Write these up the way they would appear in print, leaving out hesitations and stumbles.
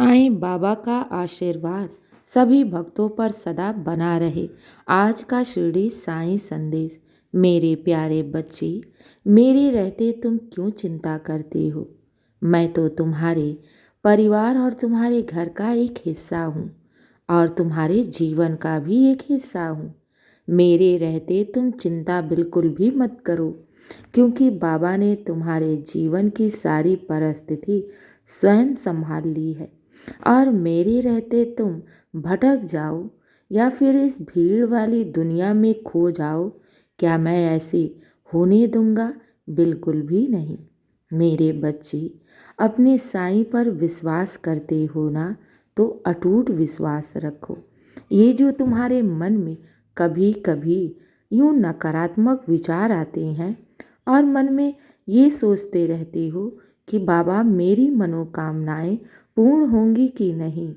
साईं बाबा का आशीर्वाद सभी भक्तों पर सदा बना रहे। आज का शिरडी साईं संदेश। मेरे प्यारे बच्चे, मेरे रहते तुम क्यों चिंता करते हो? मैं तो तुम्हारे परिवार और तुम्हारे घर का एक हिस्सा हूँ और तुम्हारे जीवन का भी एक हिस्सा हूँ। मेरे रहते तुम चिंता बिल्कुल भी मत करो, क्योंकि बाबा ने तुम्हारे जीवन की सारी परिस्थिति स्वयं संभाल ली है। और मेरे रहते तुम भटक जाओ या फिर इस भीड़ वाली दुनिया में खो जाओ, क्या मैं ऐसे होने दूंगा? बिल्कुल भी नहीं। मेरे बच्चे, अपने साईं पर विश्वास करते हो ना, तो अटूट विश्वास रखो। ये जो तुम्हारे मन में कभी कभी यूं नकारात्मक विचार आते हैं और मन में ये सोचते रहते हो कि बाबा मेरी मनोकामनाएं पूर्ण होंगी कि नहीं,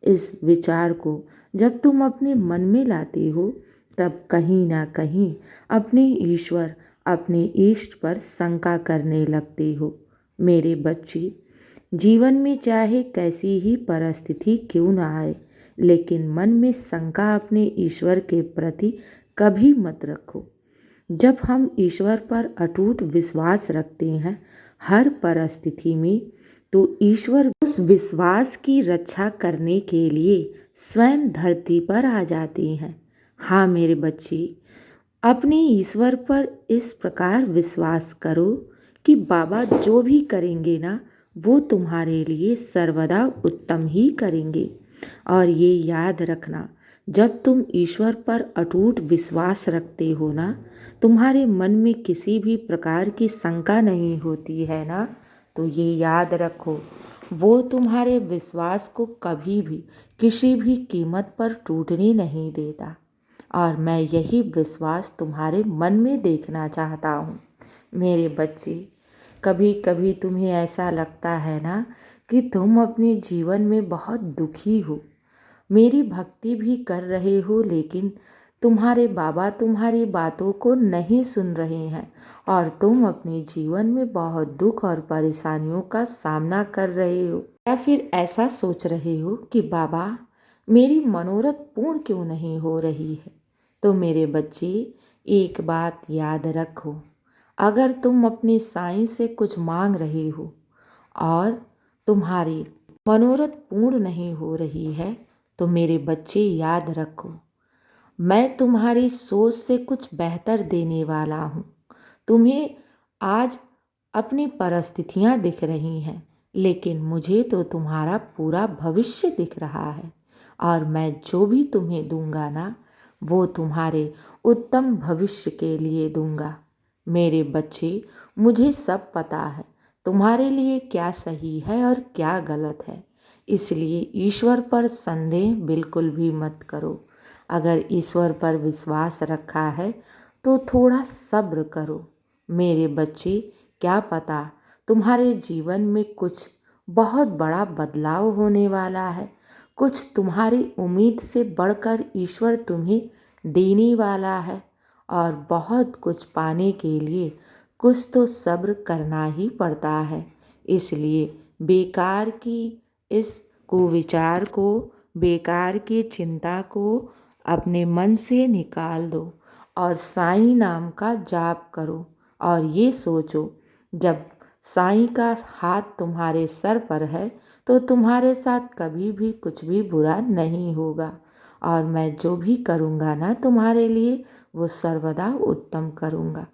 इस विचार को जब तुम अपने मन में लाते हो, तब कहीं ना कहीं अपने ईश्वर, अपने इष्ट पर शंका करने लगते हो। मेरे बच्चे, जीवन में चाहे कैसी ही परिस्थिति क्यों ना आए, लेकिन मन में शंका अपने ईश्वर के प्रति कभी मत रखो। जब हम ईश्वर पर अटूट विश्वास रखते हैं हर परिस्थिति में, तो ईश्वर उस विश्वास की रक्षा करने के लिए स्वयं धरती पर आ जाते हैं। हाँ मेरे बच्चे, अपने ईश्वर पर इस प्रकार विश्वास करो कि बाबा जो भी करेंगे ना, वो तुम्हारे लिए सर्वदा उत्तम ही करेंगे। और ये याद रखना, जब तुम ईश्वर पर अटूट विश्वास रखते हो ना, तुम्हारे मन में किसी भी प्रकार की शंका नहीं होती है ना, तो ये याद रखो, वो तुम्हारे विश्वास को कभी भी किसी भी कीमत पर टूटने नहीं देता। और मैं यही विश्वास तुम्हारे मन में देखना चाहता हूँ। मेरे बच्चे, कभी कभी तुम्हें ऐसा लगता है ना कि तुम अपने जीवन में बहुत दुखी हो, मेरी भक्ति भी कर रहे हो, लेकिन तुम्हारे बाबा तुम्हारी बातों को नहीं सुन रहे हैं और तुम अपने जीवन में बहुत दुख और परेशानियों का सामना कर रहे हो। या फिर ऐसा सोच रहे हो कि बाबा मेरी मनोरथ पूर्ण क्यों नहीं हो रही है? तो मेरे बच्चे, एक बात याद रखो, अगर तुम अपने साईं से कुछ मांग रहे हो और तुम्हारी मनोरथ पूर्ण नहीं हो रही है, तो मेरे बच्चे याद रखो, मैं तुम्हारी सोच से कुछ बेहतर देने वाला हूँ। तुम्हें आज अपनी परिस्थितियाँ दिख रही हैं, लेकिन मुझे तो तुम्हारा पूरा भविष्य दिख रहा है। और मैं जो भी तुम्हें दूंगा ना, वो तुम्हारे उत्तम भविष्य के लिए दूंगा। मेरे बच्चे, मुझे सब पता है तुम्हारे लिए क्या सही है और क्या गलत है, इसलिए ईश्वर पर संदेह बिल्कुल भी मत करो। अगर ईश्वर पर विश्वास रखा है तो थोड़ा सब्र करो। मेरे बच्चे, क्या पता तुम्हारे जीवन में कुछ बहुत बड़ा बदलाव होने वाला है, कुछ तुम्हारी उम्मीद से बढ़कर ईश्वर तुम्हें देने वाला है। और बहुत कुछ पाने के लिए कुछ तो सब्र करना ही पड़ता है। इसलिए बेकार की इस कुविचार को, बेकार की चिंता को अपने मन से निकाल दो और साईं नाम का जाप करो। और ये सोचो, जब साईं का हाथ तुम्हारे सर पर है तो तुम्हारे साथ कभी भी कुछ भी बुरा नहीं होगा। और मैं जो भी करूँगा ना तुम्हारे लिए, वो सर्वदा उत्तम करूँगा।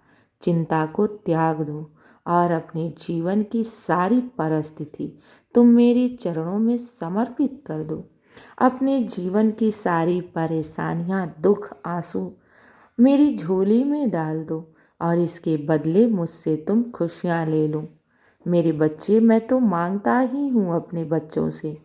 चिंता को त्याग दो और अपने जीवन की सारी परिस्थिति तुम मेरे चरणों में समर्पित कर दो। अपने जीवन की सारी परेशानियां, दुख, आंसू मेरी झोली में डाल दो और इसके बदले मुझसे तुम खुशियां ले लो। मेरे बच्चे, मैं तो मांगता ही हूँ अपने बच्चों से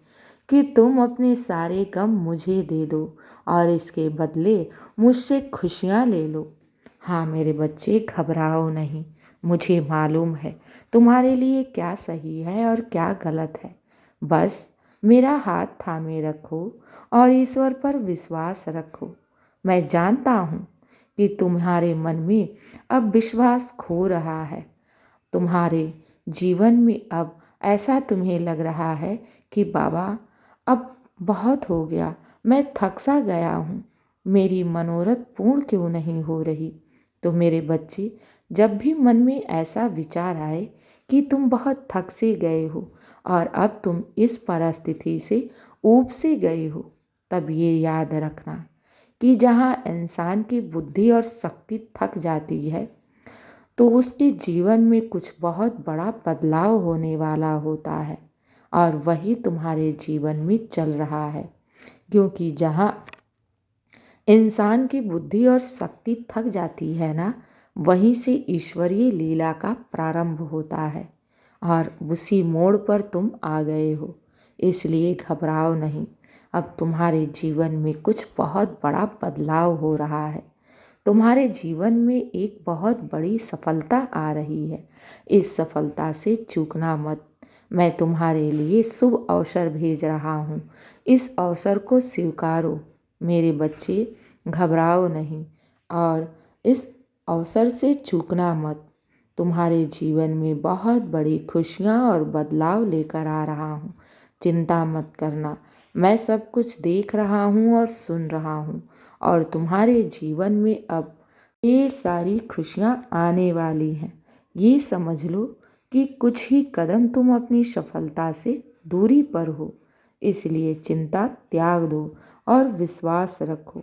कि तुम अपने सारे गम मुझे दे दो और इसके बदले मुझसे खुशियाँ ले लो। हाँ मेरे बच्चे, घबराओ नहीं। मुझे मालूम है तुम्हारे लिए क्या सही है और क्या गलत है। बस मेरा हाथ थामे रखो और ईश्वर पर विश्वास रखो। मैं जानता हूँ कि तुम्हारे मन में अब विश्वास खो रहा है। तुम्हारे जीवन में अब ऐसा तुम्हें लग रहा है कि बाबा अब बहुत हो गया, मैं थक सा गया हूँ, मेरी मनोरथ पूर्ण क्यों नहीं हो रही। तो मेरे बच्चे, जब भी मन में ऐसा विचार आए कि तुम बहुत थक से गए हो और अब तुम इस परिस्थिति से ऊब से गए हो, तब ये याद रखना कि जहाँ इंसान की बुद्धि और शक्ति थक जाती है तो उसके जीवन में कुछ बहुत बड़ा बदलाव होने वाला होता है, और वही तुम्हारे जीवन में चल रहा है। क्योंकि जहाँ इंसान की बुद्धि और शक्ति थक जाती है ना, वहीं से ईश्वरीय लीला का प्रारंभ होता है और उसी मोड़ पर तुम आ गए हो। इसलिए घबराओ नहीं, अब तुम्हारे जीवन में कुछ बहुत बड़ा बदलाव हो रहा है। तुम्हारे जीवन में एक बहुत बड़ी सफलता आ रही है। इस सफलता से चूकना मत। मैं तुम्हारे लिए शुभ अवसर भेज रहा हूँ। इस अवसर को स्वीकारो। मेरे बच्चे, घबराओ नहीं और इस अवसर से चूकना मत। तुम्हारे जीवन में बहुत बड़ी खुशियाँ और बदलाव लेकर आ रहा हूँ। चिंता मत करना, मैं सब कुछ देख रहा हूँ और सुन रहा हूँ, और तुम्हारे जीवन में अब ढेर सारी खुशियाँ आने वाली हैं। ये समझ लो कि कुछ ही कदम तुम अपनी सफलता से दूरी पर हो। इसलिए चिंता त्याग दो और विश्वास रखो।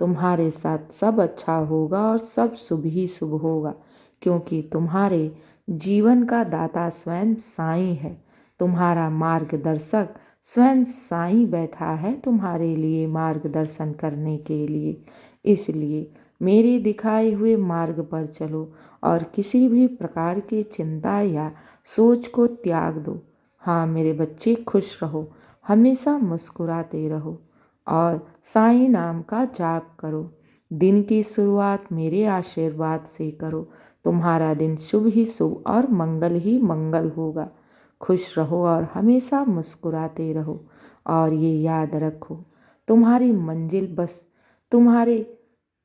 तुम्हारे साथ सब अच्छा होगा और सब शुभ ही शुभ होगा, क्योंकि तुम्हारे जीवन का दाता स्वयं साईं है। तुम्हारा मार्गदर्शक स्वयं साईं बैठा है तुम्हारे लिए मार्गदर्शन करने के लिए। इसलिए मेरे दिखाए हुए मार्ग पर चलो और किसी भी प्रकार की चिंता या सोच को त्याग दो। हाँ मेरे बच्चे, खुश रहो, हमेशा मुस्कुराते रहो और साईं नाम का जाप करो। दिन की शुरुआत मेरे आशीर्वाद से करो। तुम्हारा दिन शुभ ही शुभ और मंगल ही मंगल होगा। खुश रहो और हमेशा मुस्कुराते रहो, और ये याद रखो, तुम्हारी मंजिल बस तुम्हारे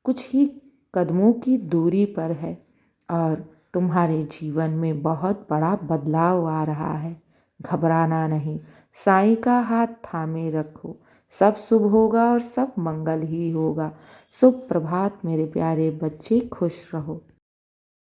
कुछ ही कदमों की दूरी पर है और तुम्हारे जीवन में बहुत बड़ा बदलाव आ रहा है। घबराना नहीं, साईं का हाथ थामे रखो। सब शुभ होगा और सब मंगल ही होगा। शुभ प्रभात मेरे प्यारे बच्चे, खुश रहो।